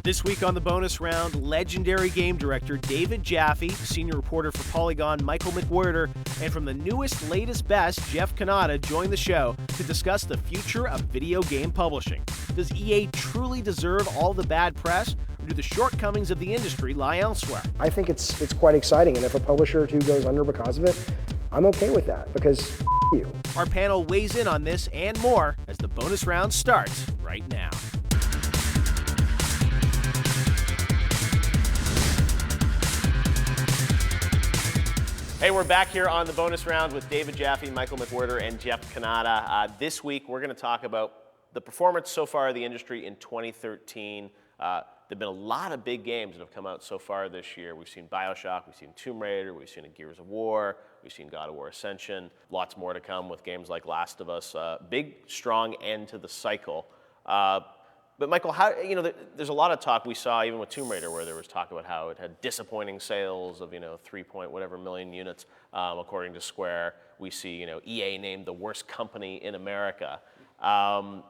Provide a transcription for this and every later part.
This week on the bonus round, legendary game director David Jaffe, senior reporter for Polygon Michael McWhirter, and from the newest, latest, best, Jeff Cannata join the show to discuss the future of video game publishing. Does EA truly deserve all the bad press, or do the shortcomings of the industry lie elsewhere? I think it's quite exciting, and if a publisher or two goes under because of it, I'm okay with that, because you. Our panel weighs in on this and more as the bonus round starts right now. Hey, we're back here on the bonus round with David Jaffe, Michael McWhirter, and Jeff Cannata. This week, we're going to talk about the performance so far of the industry in 2013. There have been a lot of big games that have come out so far this year. We've seen BioShock, we've seen Tomb Raider, we've seen Gears of War, we've seen God of War Ascension. Lots more to come with games like Last of Us. Big, strong end to the cycle. But Michael, there's a lot of talk we saw even with Tomb Raider where there was talk about how it had disappointing sales of 3 million units according to Square. We see EA named the worst company in America. How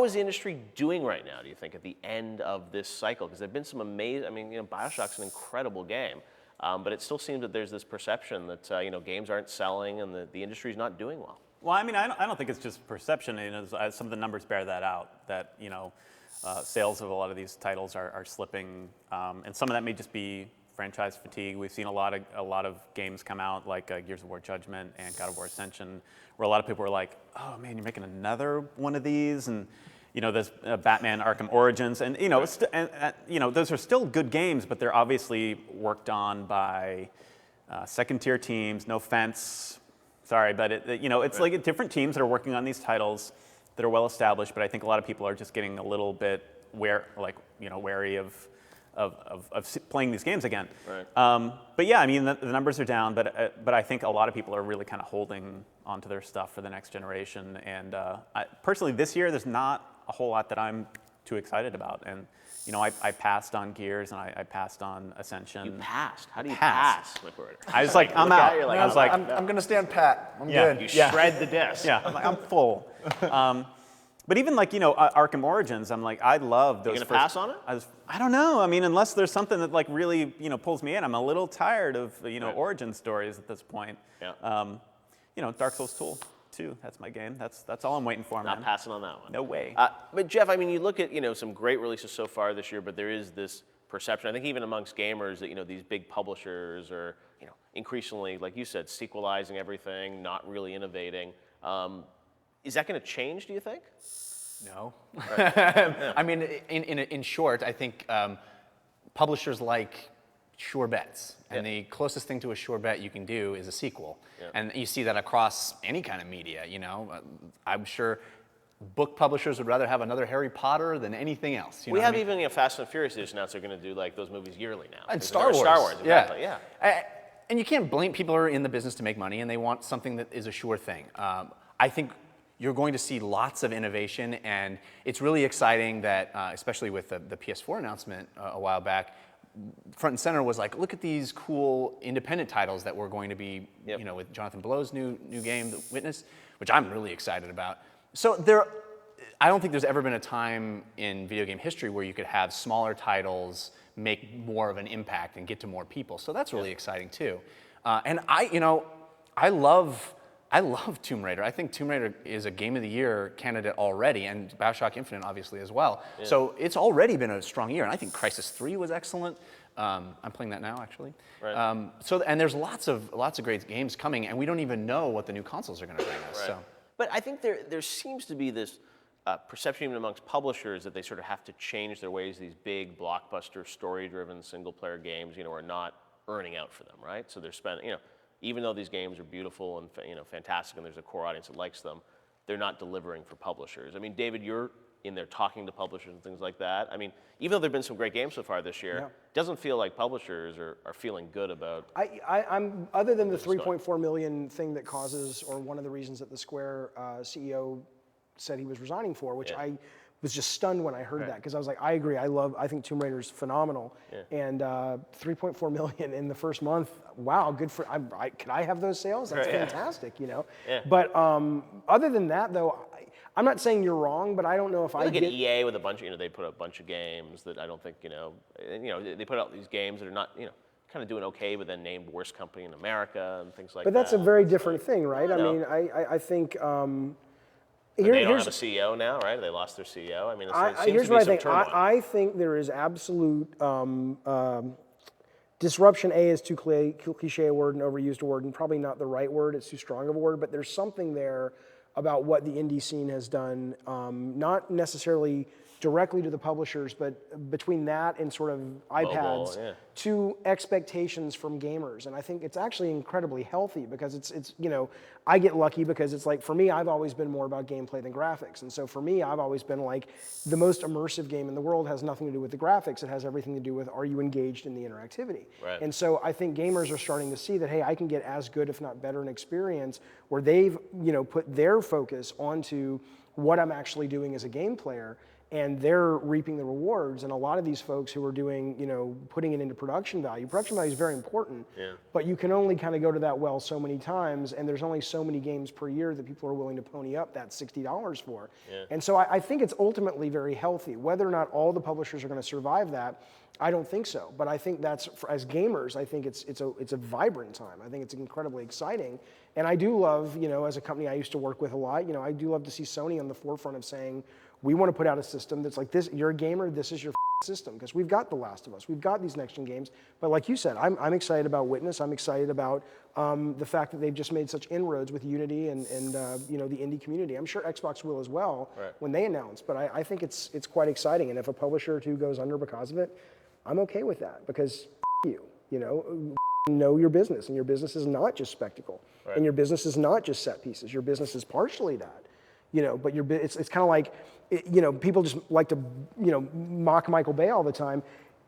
is the industry doing right now, do you think, at the end of this cycle? Because there have been some amazing, BioShock's an incredible game, but it still seems that there's this perception that games aren't selling and the industry's not doing well. Well, I don't think it's just perception. Some of the numbers bear that out. That sales of a lot of these titles are slipping, and some of that may just be franchise fatigue. We've seen a lot of games come out like Gears of War Judgment and God of War Ascension, where a lot of people were like, "Oh man, you're making another one of these," and there's Batman: Arkham Origins, and those are still good games, but they're obviously worked on by second-tier teams. No offense. Sorry, but it's like different teams that are working on these titles that are well established. But I think a lot of people are just getting a little bit wary of playing these games again. Right. But yeah, the numbers are down. But I think a lot of people are really kind of holding onto their stuff for the next generation. And personally, this year there's not a whole lot that I'm too excited about. And I passed on Gears and I passed on Ascension. You passed? How do you pass, McWhirter? I was like, I'm out. I'm going to stand pat. I'm good. You shred the disc. Yeah, I'm full. But even Arkham Origins, I'm like, I love those. You gonna pass on it? I don't know. Unless there's something that really pulls me in. I'm a little tired of Right. origin stories at this point. Yeah. Dark Souls 2, that's my game. That's all I'm waiting for, man. Not passing on that one. No way. But Jeff, you look at some great releases so far this year, but there is this perception, I think even amongst gamers, that these big publishers are increasingly, like you said, sequelizing everything, not really innovating. Is that going to change, do you think? No. Right. In short, I think publishers like sure bets. And the closest thing to a sure bet you can do is a sequel. Yeah. And you see that across any kind of media, I'm sure book publishers would rather have another Harry Potter than anything else. We have even Fast and Furious just announced they're going to do those movies yearly now. And Star Wars. Star Wars, exactly, yeah. And you can't blame, people are in the business to make money and they want something that is a sure thing. I think you're going to see lots of innovation, and it's really exciting that, especially with the PS4 announcement a while back, front and center was like, look at these cool independent titles that we're going to be, with Jonathan Blow's new game, The Witness, which I'm really excited about. So I don't think there's ever been a time in video game history where you could have smaller titles make more of an impact and get to more people. So that's really exciting too. And I love Tomb Raider. I think Tomb Raider is a Game of the Year candidate already, and BioShock Infinite obviously as well. Yeah. So it's already been a strong year, and I think Crysis 3 was excellent. I'm playing that now, actually. Right. And there's lots of great games coming, and we don't even know what the new consoles are going to bring us. Right. So. But I think there seems to be this perception even amongst publishers that they sort of have to change their ways. These big blockbuster, story-driven, single-player games, are not earning out for them, right? So they're spending, even though these games are beautiful and fantastic and there's a core audience that likes them, they're not delivering for publishers. David, you're in there talking to publishers and things like that. Even though there have been some great games so far this year, it doesn't feel like publishers are feeling good about. I'm other than the 3.4 million thing that causes, or one of the reasons that the Square CEO said he was resigning for, which I was just stunned when I heard that because I was like, I agree. I think Tomb Raider's phenomenal, and 3.4 million in the first month. Wow, good for. Could I have those sales? That's fantastic, you know. Yeah. But other than that, though, I'm not saying you're wrong, but I don't know if I Look at get. EA with a bunch of, they put out a bunch of games that I don't think, they put out these games that are not, kind of doing okay, but then named worst company in America and things like that. But that's a very different thing, right? I know. mean, I think. They don't have a CEO now, right? They lost their CEO. I mean, it seems Here's to be what I some think. turmoil. I think there is absolute disruption. Is too cliche a word and overused a word, and probably not the right word. It's too strong of a word. But there's something there about what the indie scene has done, not necessarily directly to the publishers, but between that and sort of iPads to expectations from gamers. And I think it's actually incredibly healthy because it's I get lucky because it's like, for me, I've always been more about gameplay than graphics. And so for me, I've always been like, the most immersive game in the world has nothing to do with the graphics. It has everything to do with, are you engaged in the interactivity? Right. And so I think gamers are starting to see that, hey, I can get as good, if not better, an experience where they've, put their focus onto what I'm actually doing as a game player, and they're reaping the rewards. And a lot of these folks who are doing, putting it into production value is very important, but you can only kind of go to that well so many times, and there's only so many games per year that people are willing to pony up that $60 for. And so I think it's ultimately very healthy. Whether or not all the publishers are going to survive that, I don't think so. But I think that's, as gamers, I think it's a vibrant time. I think it's incredibly exciting. And I do love, as a company I used to work with a lot, I do love to see Sony on the forefront of saying, we want to put out a system that's like this. You're a gamer, this is your system, because we've got The Last of Us, we've got these next-gen games. But like you said, I'm excited about Witness. I'm excited about the fact that they've just made such inroads with Unity and the indie community. I'm sure Xbox will as well when they announce. But I think it's quite exciting. And if a publisher or two goes under because of it, I'm okay with that, because know your business, and your business is not just spectacle, and your business is not just set pieces. Your business is partially that. But it's kind of like, people just like to, mock Michael Bay all the time.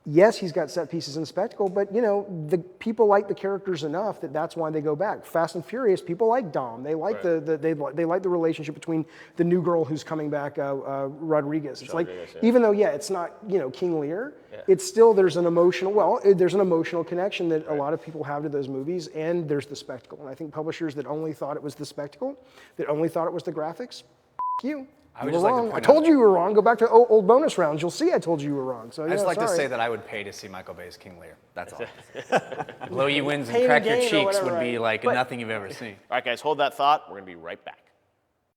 Yes, he's got set pieces and spectacle, but the people like the characters enough that's why they go back. Fast and Furious, people like Dom. They like they like the relationship between the new girl who's coming back, Rodriguez. It's like, even though it's not King Lear, it's still there's an emotional connection that a lot of people have to those movies, and there's the spectacle. And I think publishers that only thought it was the spectacle, that only thought it was the graphics, you. You were wrong. I told you were wrong. Go back to old bonus rounds. You'll see I told you were wrong. So I just like to say that I would pay to see Michael Bay's King Lear. That's all. Blow you wins and crack your cheeks would be like nothing you've ever seen. All right, guys, hold that thought. We're going to be right back.